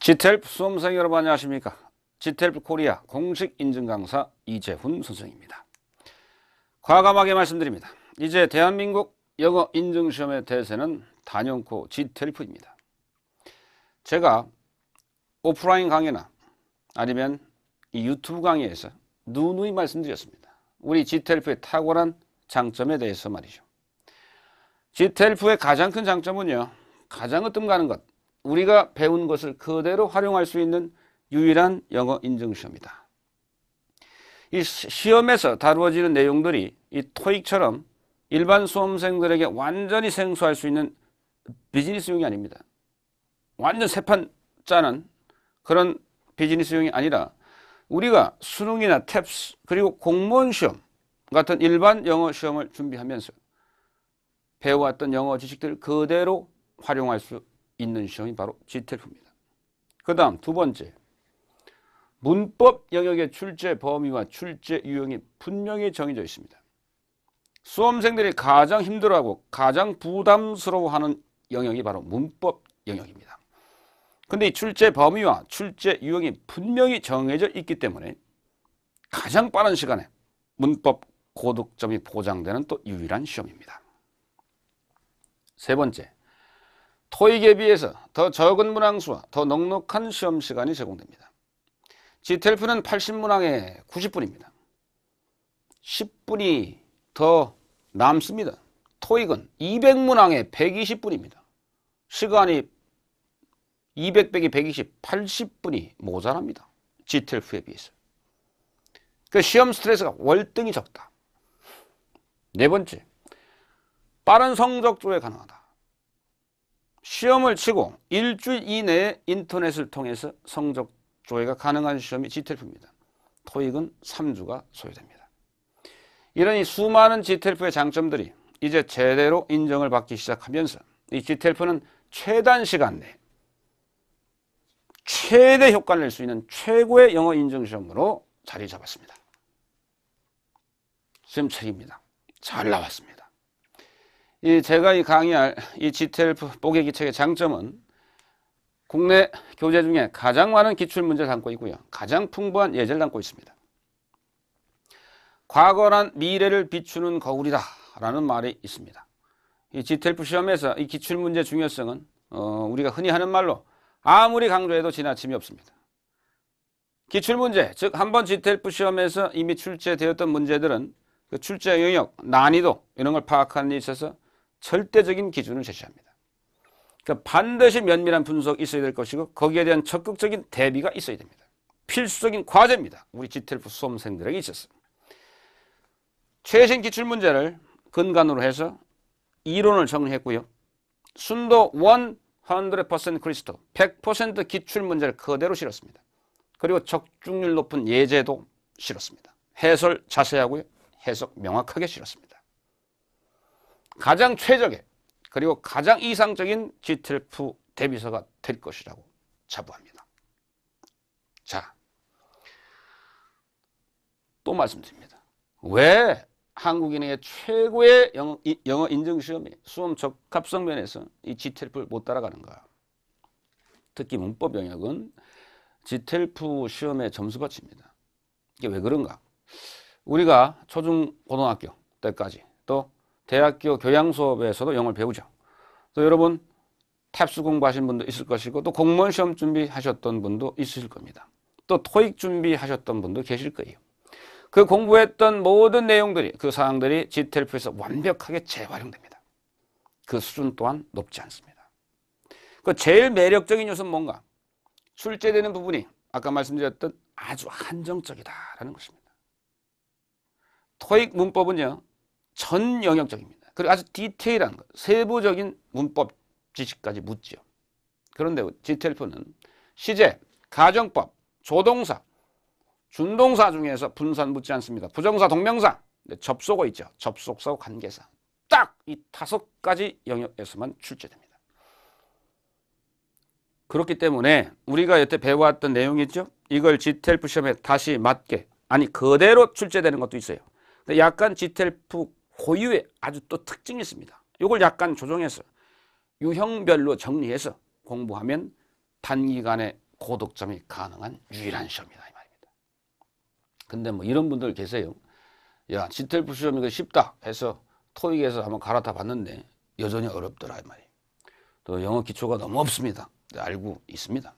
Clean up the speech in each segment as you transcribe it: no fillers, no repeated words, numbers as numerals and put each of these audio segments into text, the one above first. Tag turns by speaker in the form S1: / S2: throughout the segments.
S1: GTLF 수험생 여러분 안녕하십니까? GTLF 코리아 공식 인증 강사 이재훈 선생입니다. 과감하게 말씀드립니다. 이제 대한민국 영어 인증 시험의 대세는 단연코 GTLF입니다. 제가 오프라인 강의나 아니면 이 유튜브 강의에서 누누이 말씀드렸습니다. 우리 GTLF의 탁월한 장점에 대해서 말이죠. GTLF의 가장 큰 장점은요, 가장 으뜸가는 것, 우리가 배운 것을 그대로 활용할 수 있는 유일한 영어 인증 시험이다. 이 시험에서 다루어지는 내용들이 이 토익처럼 일반 수험생들에게 완전히 생소할 수 있는 비즈니스용이 아닙니다. 완전 새판 짜는 그런 비즈니스용이 아니라 우리가 수능이나 탭스 그리고 공무원 시험 같은 일반 영어 시험을 준비하면서 배워왔던 영어 지식들을 그대로 활용할 수 있는 시험이 바로 GTLF입니다. 그 다음 두 번째, 문법 영역의 출제 범위와 출제 유형이 분명히 정해져 있습니다. 수험생들이 가장 힘들어하고 가장 부담스러워하는 영역이 바로 문법 영역입니다. 근데 이 출제 범위와 출제 유형이 분명히 정해져 있기 때문에 가장 빠른 시간에 문법 고득점이 보장되는 또 유일한 시험입니다. 세 번째, 토익에 비해서 더 적은 문항수와 더 넉넉한 시험 시간이 제공됩니다. GTLF는 80문항에 90분입니다. 10분이 더 남습니다. 토익은 200문항에 120분입니다. 시간이 200 빼기 120, 80분이 모자랍니다. GTLF에 비해서. 그 시험 스트레스가 월등히 적다. 네 번째, 빠른 성적 조회 가능하다. 시험을 치고 일주일 이내에 인터넷을 통해서 성적 조회가 가능한 시험이 GTLF입니다. 토익은 3주가 소요됩니다. 이런 이 수많은 GTLF의 장점들이 이제 제대로 인정을 받기 시작하면서 이 GTLF는 최단 시간 내에 최대 효과를 낼 수 있는 최고의 영어 인증 시험으로 자리 잡았습니다. 시험 책입니다. 잘 나왔습니다. 제가 이 강의할 이 GTLF 뽀개기 책의 장점은 국내 교재 중에 가장 많은 기출문제를 담고 있고요. 가장 풍부한 예제를 담고 있습니다. 과거란 미래를 비추는 거울이다 라는 말이 있습니다. 이 GTLF 시험에서 이 기출문제 중요성은 우리가 흔히 하는 말로 아무리 강조해도 지나침이 없습니다. 기출문제, 즉 한번 GTLF 시험에서 이미 출제되었던 문제들은 그 출제 영역, 난이도 이런 걸 파악하는 데 있어서 절대적인 기준을 제시합니다. 그러니까 반드시 면밀한 분석이 있어야 될 것이고 거기에 대한 적극적인 대비가 있어야 됩니다. 필수적인 과제입니다. 우리 GTLF 수험생들에게 있어서. 최신 기출문제를 근간으로 해서 이론을 정리했고요. 순도 100% 크리스토, 100% 기출문제를 그대로 실었습니다. 그리고 적중률 높은 예제도 실었습니다. 해설 자세하고요. 해석 명확하게 실었습니다. 가장 최적의 그리고 가장 이상적인 GTLF 대비서가 될 것이라고 자부합니다. 자, 또 말씀드립니다. 왜 한국인에게 최고의 영어 인증 시험이 수험 적합성 면에서 이 GTLF를 못 따라가는가? 특히 문법 영역은 GTLF 시험의 점수받칩니다. 이게 왜 그런가? 우리가 초중 고등학교 때까지 또 대학교 교양 수업에서도 영어를 배우죠. 또 여러분 탭스 공부하신 분도 있을 것이고 또 공무원 시험 준비하셨던 분도 있으실 겁니다. 또 토익 준비하셨던 분도 계실 거예요. 그 공부했던 모든 내용들이 그 사항들이 GTLF에서 완벽하게 재활용됩니다. 그 수준 또한 높지 않습니다. 그 제일 매력적인 요소는 뭔가? 출제되는 부분이 아까 말씀드렸던 아주 한정적이다라는 것입니다. 토익 문법은요. 전 영역적입니다. 그리고 아주 디테일한 것, 세부적인 문법 지식까지 묻죠. 그런데 GTLF는 시제, 가정법, 조동사, 준동사 중에서 분산 묻지 않습니다. 부정사, 동명사, 접속어 있죠. 접속사와 관계사. 딱 이 5가지 영역에서만 출제됩니다. 그렇기 때문에 우리가 여태 배워왔던 내용이 있죠. 이걸 GTLF 시험에 다시 맞게, 아니 그대로 출제되는 것도 있어요. 근데 약간 GTLF 고유의 아주 또 특징이 있습니다. 이걸 약간 조정해서 유형별로 정리해서 공부하면 단기간에 고득점이 가능한 유일한 시험이다 이 말입니다. 근데 뭐 이런 분들 계세요. 야, GTLP 시험이 이거 쉽다 해서 토익에서 한번 갈아타 봤는데 여전히 어렵더라 이 말이에요. 또 영어 기초가 너무 없습니다. 알고 있습니다.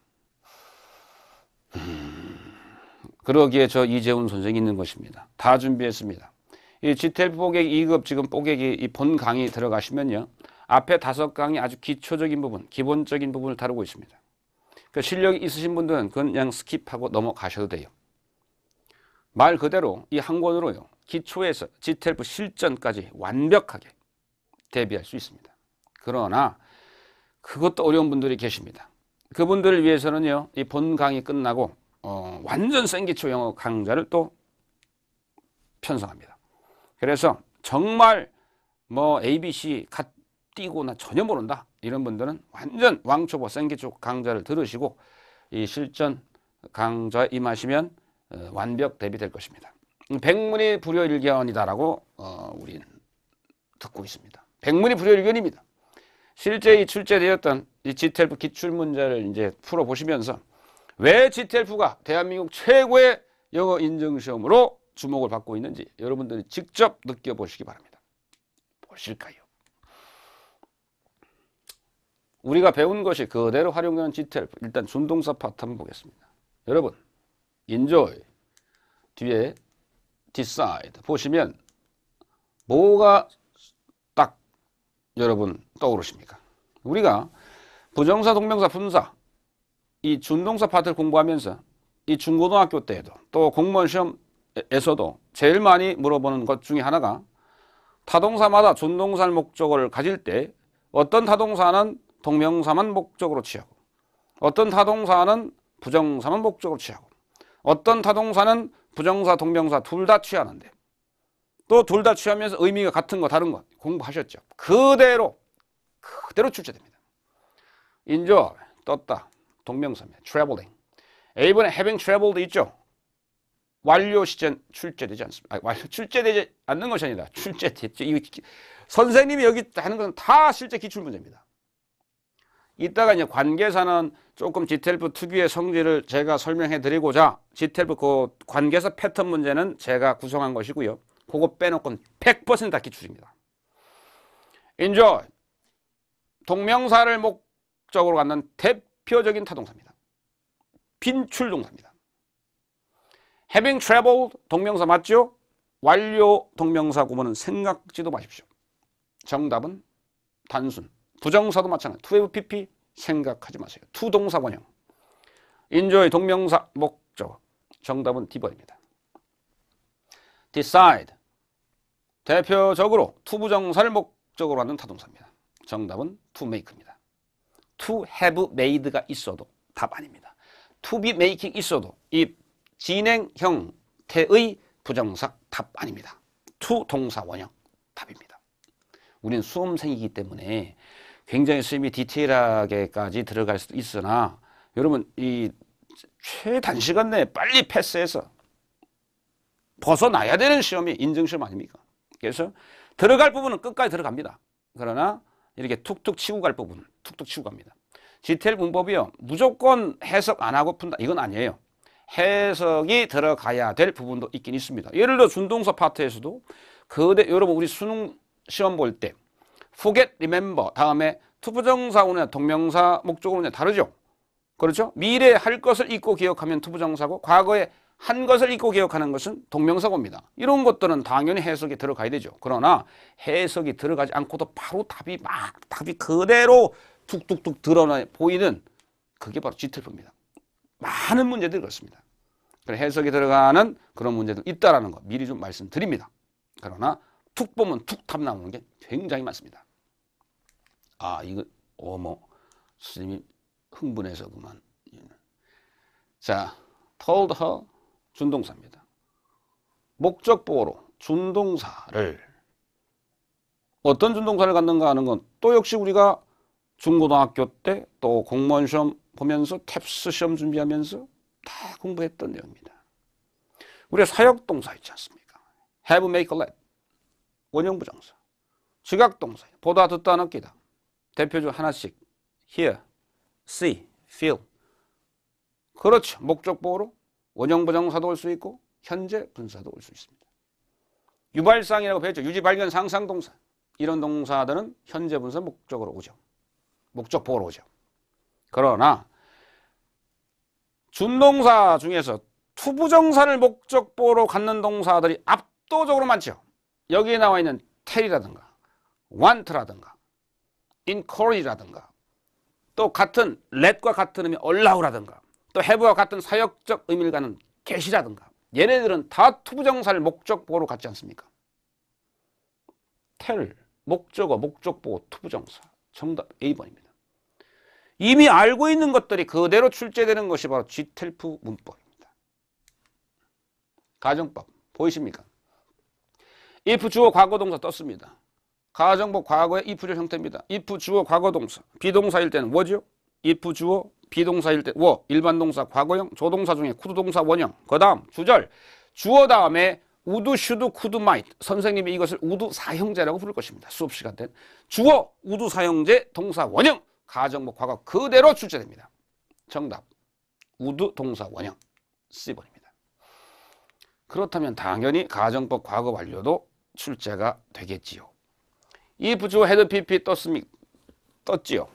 S1: 그러기에 저 이재훈 선생이 있는 것입니다. 다 준비했습니다. 이 GTLP 뽀개기 2급 지금 뽀개기 이 본 강의 들어가시면요. 앞에 5강이 아주 기초적인 부분, 기본적인 부분을 다루고 있습니다. 그 실력이 있으신 분들은 그냥 스킵하고 넘어가셔도 돼요. 말 그대로 이 한 권으로요. 기초에서 GTLP 실전까지 완벽하게 대비할 수 있습니다. 그러나 그것도 어려운 분들이 계십니다. 그분들을 위해서는요. 이 본 강의 끝나고 완전 생기초 영어 강좌를 또 편성합니다. 그래서 정말 뭐 ABC 갓 띄고 나 전혀 모른다 이런 분들은 완전 왕초보 생기초 강좌를 들으시고 이 실전 강좌에 임하시면 완벽 대비될 것입니다. 백문이 불여일견이다라고 우리는 듣고 있습니다. 백문이 불여일견입니다. 실제 이 출제되었던 이 GTLP 기출 문제를 이제 풀어 보시면서 왜 GTLP가 대한민국 최고의 영어 인증 시험으로 주목을 받고 있는지 여러분들이 직접 느껴보시기 바랍니다. 보실까요? 우리가 배운 것이 그대로 활용되는 GTLP 일단 준동사 파트 한번 보겠습니다. 여러분 enjoy 뒤에 decide 보시면 뭐가 딱 여러분 떠오르십니까? 우리가 부정사, 동명사, 분사 이 준동사 파트를 공부하면서 이 중고등학교 때에도 또 공무원 시험에서도 제일 많이 물어보는 것 중에 하나가 타동사마다 준동사를 목적어를 가질 때 어떤 타동사는 동명사만 목적으로 취하고 어떤 타동사는 부정사만 목적으로 취하고 어떤 타동사는 부정사, 동명사 둘 다 취하는데 또 둘 다 취하면서 의미가 같은 거 다른 거 공부하셨죠? 그대로 출제됩니다. enjoy 떴다 동명사입니다. traveling A번에 having traveled 있죠? 완료 시점 출제되지 않습니다. 출제되지 않는 것이 아니라 출제됐죠. 선생님이 여기 하는 것은 다 실제 기출문제입니다. 이따가 이제 관계사는 조금 GTLP 특유의 성질을 제가 설명해 드리고자 GTLP 그 관계사 패턴 문제는 제가 구성한 것이고요. 그거 빼놓고는 100% 다 기출입니다. enjoy 동명사를 목적으로 갖는 대표적인 타동사입니다. 빈출 동사입니다. having traveled 동명사 맞죠? 완료 동명사 구문은 생각지도 마십시오. 정답은 단순. 부정사도 마찬가지. to have pp 생각하지 마세요. to 동사 원형. enjoy 동명사 목적. 정답은 D번입니다. decide 대표적으로 to 부정사를 목적으로 하는 타동사입니다. 정답은 to make입니다. to have made가 있어도 답 아닙니다. to be making 있어도 이 진행 형태의 부정사 답 아닙니다. to 동사 원형 답입니다. 우리는 수험생이기 때문에 굉장히 수임이 디테일하게까지 들어갈 수도 있으나 여러분 이 최단시간 내에 빨리 패스해서 벗어나야 되는 시험이 인증시험 아닙니까? 그래서 들어갈 부분은 끝까지 들어갑니다. 그러나 이렇게 툭툭 치고 갈 부분은 툭툭 치고 갑니다. GTL 문법이요. 무조건 해석 안 하고 푼다. 이건 아니에요. 해석이 들어가야 될 부분도 있긴 있습니다. 예를 들어 준동사 파트에서도 여러분 우리 수능 시험 볼 때 forget, remember 다음에 투부정사 오냐 동명사 목적어 오냐 다르죠? 그렇죠? 미래에 할 것을 잊고 기억하면 투부정사고 과거에 한 것을 잊고 기억하는 것은 동명사고입니다. 이런 것들은 당연히 해석이 들어가야 되죠. 그러나 해석이 들어가지 않고도 바로 답이 그대로 툭툭툭 드러나 보이는 그게 바로 GTLP입니다. 많은 문제들이 그렇습니다. 해석이 들어가는 그런 문제도 있다라는 거 미리 좀 말씀드립니다. 그러나 툭 보면 툭 답 나오는 게 굉장히 많습니다. 아 이거 스님이 흥분해서 그만. 자, told her 준동사입니다. 목적보어로 준동사를 어떤 준동사를 갖는가 하는 건 또 역시 우리가 중고등학교 때 또 공무원 시험 보면서 탭스 시험 준비하면서 다 공부했던 내용입니다. 우리가 사역동사 있지 않습니까? have, make, let 원형부정사. 지각동사 보다, 듣다, 느끼다. 대표 중 하나씩 hear, see, feel 그렇죠. 목적보호로 원형 부정사도 올 수 있고 현재 분사도 올 수 있습니다. 유발상이라고 배웠죠. 유지, 발견, 상상 동사. 이런 동사들은 현재 분사 목적으로 오죠. 목적보호로 오죠. 그러나 준동사 중에서 투부정사를 목적보호로 갖는 동사들이 압도적으로 많죠. 여기에 나와 있는 tell이라든가 want라든가 encourage라든가 또 같은 let과 같은 의미 allow라든가 또 have와 같은 사역적 의미를 갖는 get이라든가 얘네들은 다 투부정사를 목적보호로 갖지 않습니까? tell, 목적어, 목적보호, 투부정사. 정답 A번입니다. 이미 알고 있는 것들이 그대로 출제되는 것이 바로 GTLF 문법입니다. 가정법 보이십니까? if 주어 과거동사 떴습니다. 가정법 과거의 if죠 형태입니다. if 주어 과거동사 비동사일 때는 뭐죠? if 주어 비동사일 때 워, 일반동사 과거형, 조동사 중에 could동사 원형, 그 다음 주절 주어 다음에 would, should, could, might. 선생님이 이것을 would 사형제라고 부를 것입니다. 수업 시간 때 주어 would 사형제 동사 원형 가정법 과거 그대로 출제됩니다. 정답 would 동사 원형 C번입니다. 그렇다면 당연히 가정법 과거 완료도 출제가 되겠지요. if 주어 had pp 떴지요.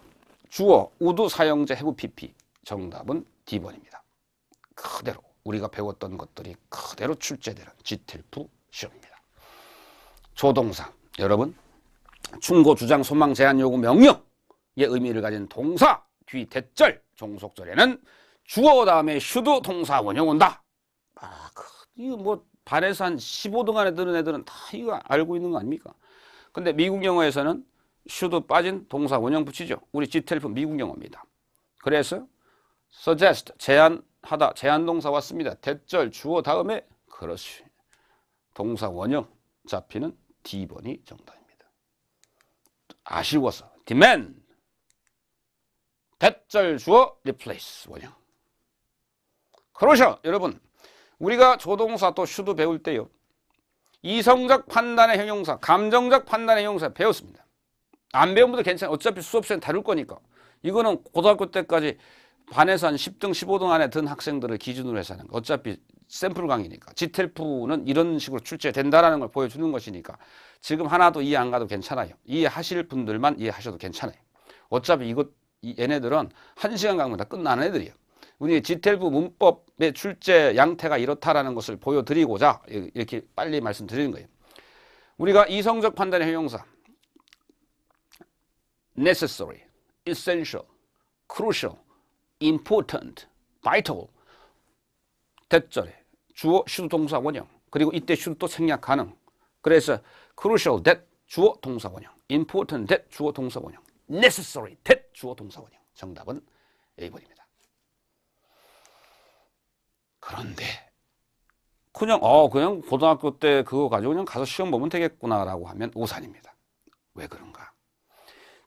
S1: 주어 would 사형제 have pp. 정답은 D번입니다. 그대로 우리가 배웠던 것들이 그대로 출제되는 GTLF 시험입니다. 조동사 여러분 충고, 주장, 소망, 제한, 요구, 명령의 의미를 가진 동사 뒤 대절 종속절에는 주어 다음에 should 동사 원형 온다. 이거 뭐 반에서 한 15등 안에 드는 애들은 다 이거 알고 있는 거 아닙니까? 근데 미국 영어에서는 should 빠진 동사 원형 붙이죠. 우리 GTLF 미국 영어입니다. 그래서 suggest 제안하다 제안 동사 왔습니다. 대절 주어 다음에 그렇지 동사 원형 잡히는 D번이 정답입니다. 아쉬워서 demand 대절 주어 replace 원형. 그러셔 여러분 우리가 조동사 또 should 배울 때요 이성적 판단의 형용사 감정적 판단의 형용사 배웠습니다. 안 배운 분들 괜찮아요. 어차피 수업 시간 다룰 거니까. 이거는 고등학교 때까지 반에서 한 10등 15등 안에 든 학생들을 기준으로 해서 하는 거. 어차피 샘플 강의니까 GTLF는 이런 식으로 출제된다라는 걸 보여주는 것이니까 지금 하나도 이해 안 가도 괜찮아요. 이해하실 분들만 이해하셔도 괜찮아요. 어차피 얘네들은 1시간 강의면 다 끝나는 애들이에요. 우리 GTLF 문법의 출제 양태가 이렇다라는 것을 보여드리고자 이렇게 빨리 말씀드리는 거예요. 우리가 이성적 판단의 형용사 necessary, essential, crucial, important, vital 대절에 주어 should 동사 원형 그리고 이때 should 또 생략 가능. 그래서 crucial that 주어 동사 원형, important that 주어 동사 원형, necessary that 주어 동사 원형. 정답은 A번입니다. 그런데 그냥 고등학교 때 그거 가지고 그냥 가서 시험 보면 되겠구나라고 하면 오산입니다. 왜 그런가?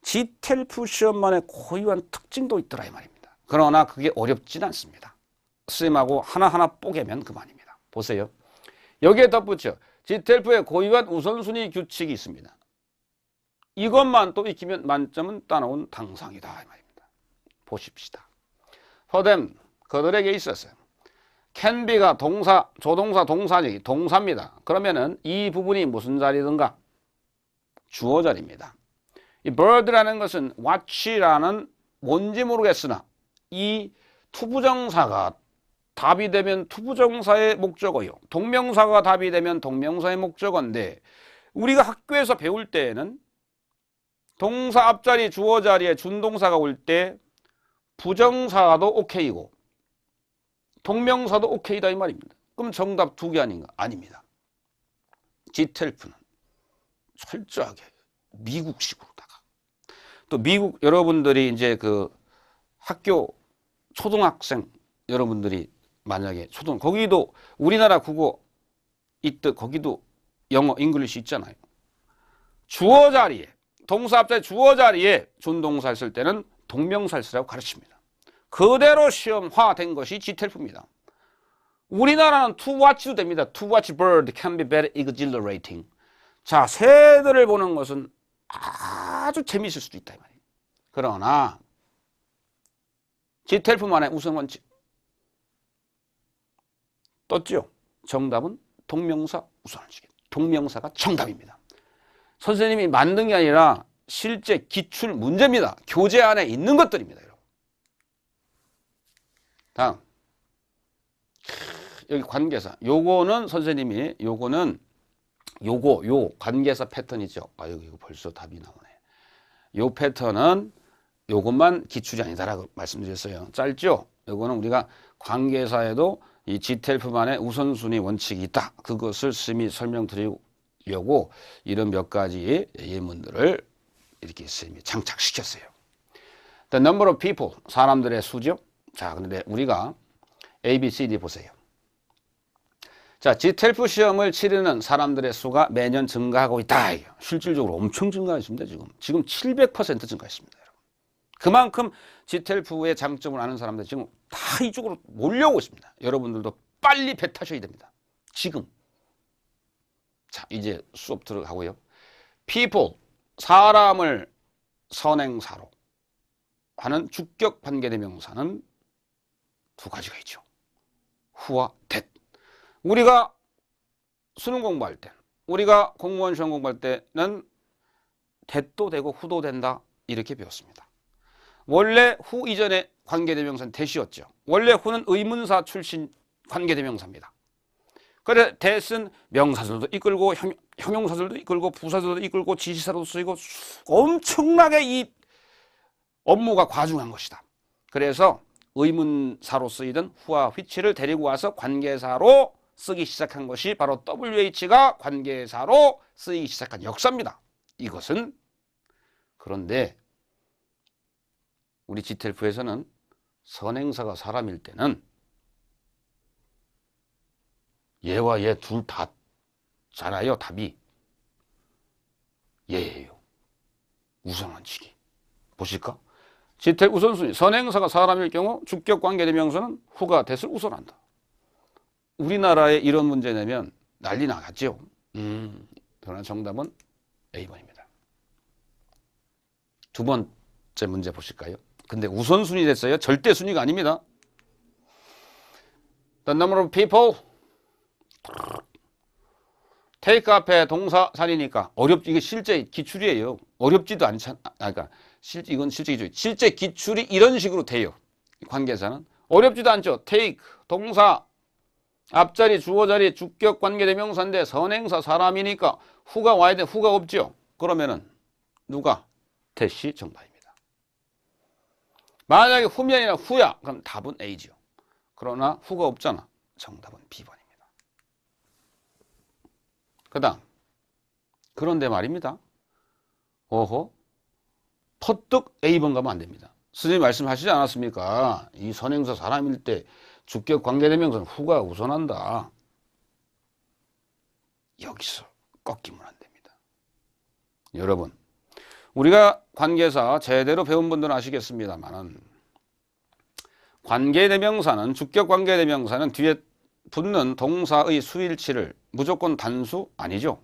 S1: GTLF 시험만의 고유한 특징도 있더라 이 말입니다. 그러나 그게 어렵진 않습니다. 선생님하고 하나하나 뽀개면 그만입니다. 보세요. 여기에 덧붙여 GTLF의 고유한 우선순위 규칙이 있습니다. 이것만 또 익히면 만점은 따놓은 당상이다 이 말입니다. 보십시다. For them, 그들에게 있었어요. can be가 동사, 조동사, 동사지 동사입니다. 그러면은 이 부분이 무슨 자리든가? 주어 자리입니다. 이 bird라는 것은 watch라는 뭔지 모르겠으나 이 투부정사가 답이 되면 투부정사의 목적어요. 동명사가 답이 되면 동명사의 목적어인데 우리가 학교에서 배울 때에는 동사 앞자리 주어 자리에 준동사가 올 때 부정사도 오케이고 동명사도 오케이다 이 말입니다. 그럼 정답 2개 아닌가? 아닙니다. GTLF는 철저하게 미국식으로다가 또 미국 여러분들이 이제 그 학교 초등학생 여러분들이 만약에 거기도 우리나라 국어 있듯 거기도 영어 잉글리시 있잖아요. 주어 자리에 동사 앞자리 주어 자리에 준동사 쓸 때는 동명사를 쓰라고 가르칩니다. 그대로 시험화된 것이 GTLF입니다. 우리나라는 to watch도 됩니다. To watch bird can be very exhilarating. 자, 새들을 보는 것은 아주 재미있을 수도 있다 이 말이에요. 그러나 GTLF만의 우선 원칙 떴죠? 정답은 동명사 우선원칙. 동명사가 정답입니다. 선생님이 만든 게 아니라 실제 기출 문제입니다. 교재 안에 있는 것들입니다. 여러분. 다음. 여기 관계사. 요거는 선생님이 요 관계사 패턴이죠. 아, 여기 이거 벌써 답이 나오네. 요 패턴은 요것만 기출이 아니다라고 말씀드렸어요. 짧죠? 요거는 우리가 관계사에도 이 GTLF만의 우선순위 원칙이 있다. 그것을 스님이 설명드리려고 이런 몇 가지 예문들을 이렇게 스님이 장착시켰어요. The number of people, 사람들의 수죠. 자, 그런데 우리가 A, B, C, D 보세요. 자, GTLF 시험을 치르는 사람들의 수가 매년 증가하고 있다. 실질적으로 엄청 증가했습니다. 지금 700% 증가했습니다. 여러분. 그만큼 GTLF의 장점을 아는 사람들 지금 다 이쪽으로 몰려오고 있습니다. 여러분들도 빨리 배 타셔야 됩니다. 지금. 자, 이제 수업 들어가고요. People, 사람을 선행사로 하는 주격 관계대명사는 두 가지가 있죠. who와 that. 우리가 수능 공부할 때, 우리가 공무원 시험 공부할 때는 that도 되고 who도 된다 이렇게 배웠습니다. 원래 who 이전에 관계대명사는 that이었죠. 원래 who는 의문사 출신 관계대명사입니다. 그래 that은 명사들도 이끌고 형용사들도 이끌고 부사들도 이끌고 지시사도 쓰이고 엄청나게 이 업무가 과중한 것이다. 그래서 의문사로 쓰이던 who와 which를 데리고 와서 관계사로 쓰기 시작한 것이 바로 WH가 관계사로 쓰이기 시작한 역사입니다. 이것은 그런데 우리 GTLF에서는 선행사가 사람일 때는 얘와 얘 둘 다잖아요. 답이 얘예요. 우선원칙이. 보실까? GTLF 우선순위. 선행사가 사람일 경우 주격 관계대명사는 who가 that을 우선한다. 우리나라에 이런 문제 내면 난리 나겠죠. 그러나 정답은 A번입니다. 두 번째 문제 보실까요? 근데 우선순위 됐어요. 절대 순위가 아닙니다. The number of people. take 앞에 동사살이니까 이게 실제 기출이에요. 어렵지도 않잖아. 그러니까 이건 실제 기출. 실제 기출이 이런 식으로 돼요. 관계사는 어렵지도 않죠. take 동사 앞자리 주어자리 주격 관계대명사인데 선행사 사람이니까 who가 와야 돼. who가 없죠. 그러면은 누가? that이 정답입니다. 만약에 who이 아니라 who야. 그럼 답은 A죠. 그러나 who가 없잖아. 정답은 B번입니다. 그 다음 그런데 말입니다. 어허 퍼뜩 A번 가면 안 됩니다. 선생님 말씀하시지 않았습니까? 이 선행사 사람일 때 주격 관계대명사는 who가 우선한다. 여기서 꺾이면 안 됩니다. 여러분 우리가 관계사 제대로 배운 분들은 아시겠습니다만 관계대명사는 주격 관계대명사는 뒤에 붙는 동사의 수일치를 무조건 단수 아니죠.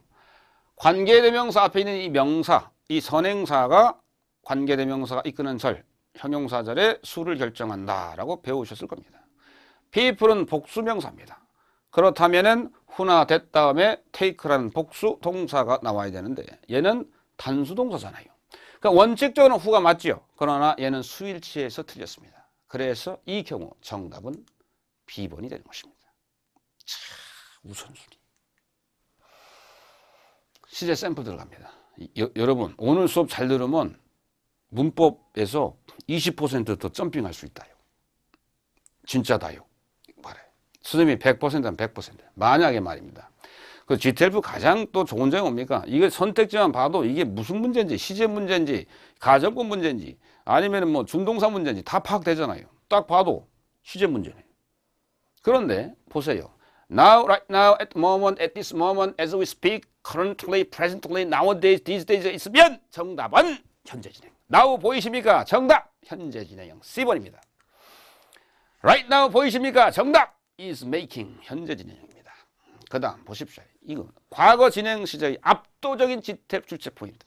S1: 관계대명사 앞에 있는 이 명사, 이 선행사가 관계대명사가 이끄는 절, 형용사절의 수를 결정한다라고 배우셨을 겁니다. people은 복수명사입니다. 그렇다면은 who나 that 다음에 take라는 복수 동사가 나와야 되는데 얘는 단수 동사잖아요. 그러니까 원칙적으로는 who가 맞죠. 그러나 얘는 수일치에서 틀렸습니다. 그래서 이 경우 정답은 B번이 되는 것입니다. 자, 우선순위. 시제 샘플 들어갑니다. 여러분 오늘 수업 잘 들으면 문법에서 20% 더 점핑할 수 있다요. 진짜다요. 말해. 선생님이 100%면 100%. 만약에 말입니다. 그 GTLF 가장 또 좋은 점이 뭡니까? 이게 선택지만 봐도 이게 무슨 문제인지, 시제 문제인지, 가정법 문제인지, 아니면 뭐 준동사 문제인지 다 파악되잖아요. 딱 봐도 시제 문제네. 그런데 보세요. Now, right now, at the moment, at this moment, as we speak, currently, presently, nowadays, these days 있으면 정답은 현재 진행. Now 보이십니까? 정답! 현재 진행형 C번입니다. Right now 보이십니까? 정답! is making 현재 진행형입니다. 그 다음 보십시오. 이거 과거 진행 시제의 압도적인 GTLF 출제 포인트.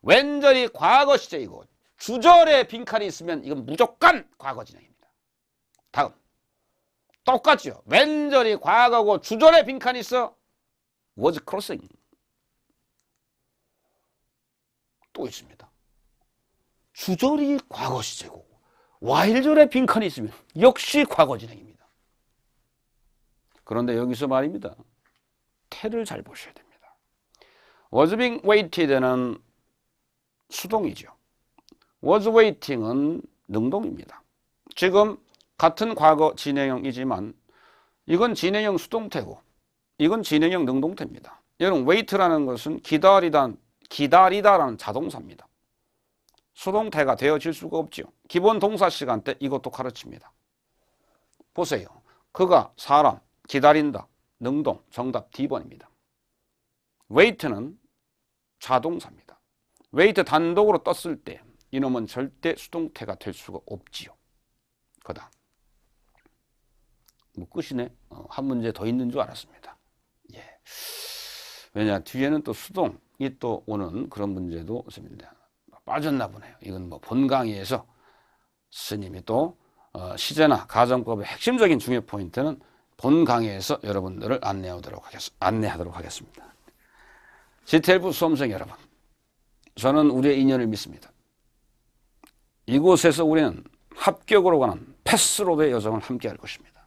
S1: 왼절이 과거 시제이고 주절에 빈칸이 있으면 이건 무조건 과거 진행입니다. 다음 똑같죠. 완전히 과거고 주절에 빈칸이 있어. was crossing. 또 있습니다. 주절이 과거 시제고 while절에 빈칸이 있으면 역시 과거 진행입니다. 그런데 여기서 말입니다. 태를 잘 보셔야 됩니다. was being waited는 수동이죠. was waiting은 능동입니다. 지금 같은 과거 진행형이지만 이건 진행형 수동태고 이건 진행형 능동태입니다. 여러분 wait라는 것은 기다리다라는 자동사입니다. 수동태가 되어질 수가 없죠. 기본 동사 시간 때 이것도 가르칩니다. 보세요. 그가 사람 기다린다. 능동 정답 D번입니다. wait는 자동사입니다. wait 단독으로 떴을 때 이놈은 절대 수동태가 될 수가 없지요. 그다음 뭐 끝이네. 한 문제 더 있는 줄 알았습니다. 예. 왜냐 뒤에는 또 수동이 또 오는 그런 문제도 있습니다. 빠졌나 보네요. 이건 뭐 본 강의에서 스님이 또 시제나 가정법의 핵심적인 중요 포인트는 본 강의에서 여러분들을 안내하도록 하겠습니다. GTLF 수험생 여러분, 저는 우리의 인연을 믿습니다. 이곳에서 우리는 합격으로 가는 패스로드의 여정을 함께 할 것입니다.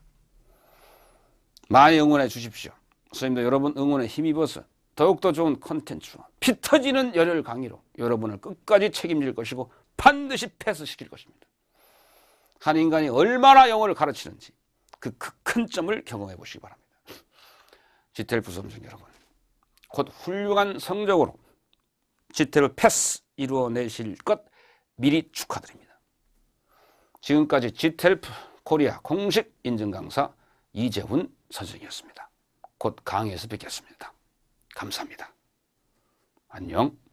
S1: 많이 응원해 주십시오. 선생님도 여러분 응원에 힘입어서 더욱더 좋은 컨텐츠와 피 터지는 열혈 강의로 여러분을 끝까지 책임질 것이고 반드시 패스시킬 것입니다. 한 인간이 얼마나 영어를 가르치는지 그 큰 점을 경험해 보시기 바랍니다. GTLF 수험생 여러분, 곧 훌륭한 성적으로 GTLF 패스 이루어내실 것 미리 축하드립니다. 지금까지 GTLF 코리아 공식 인증 강사 이재훈 선생이었습니다. 곧 강의에서 뵙겠습니다. 감사합니다. 안녕.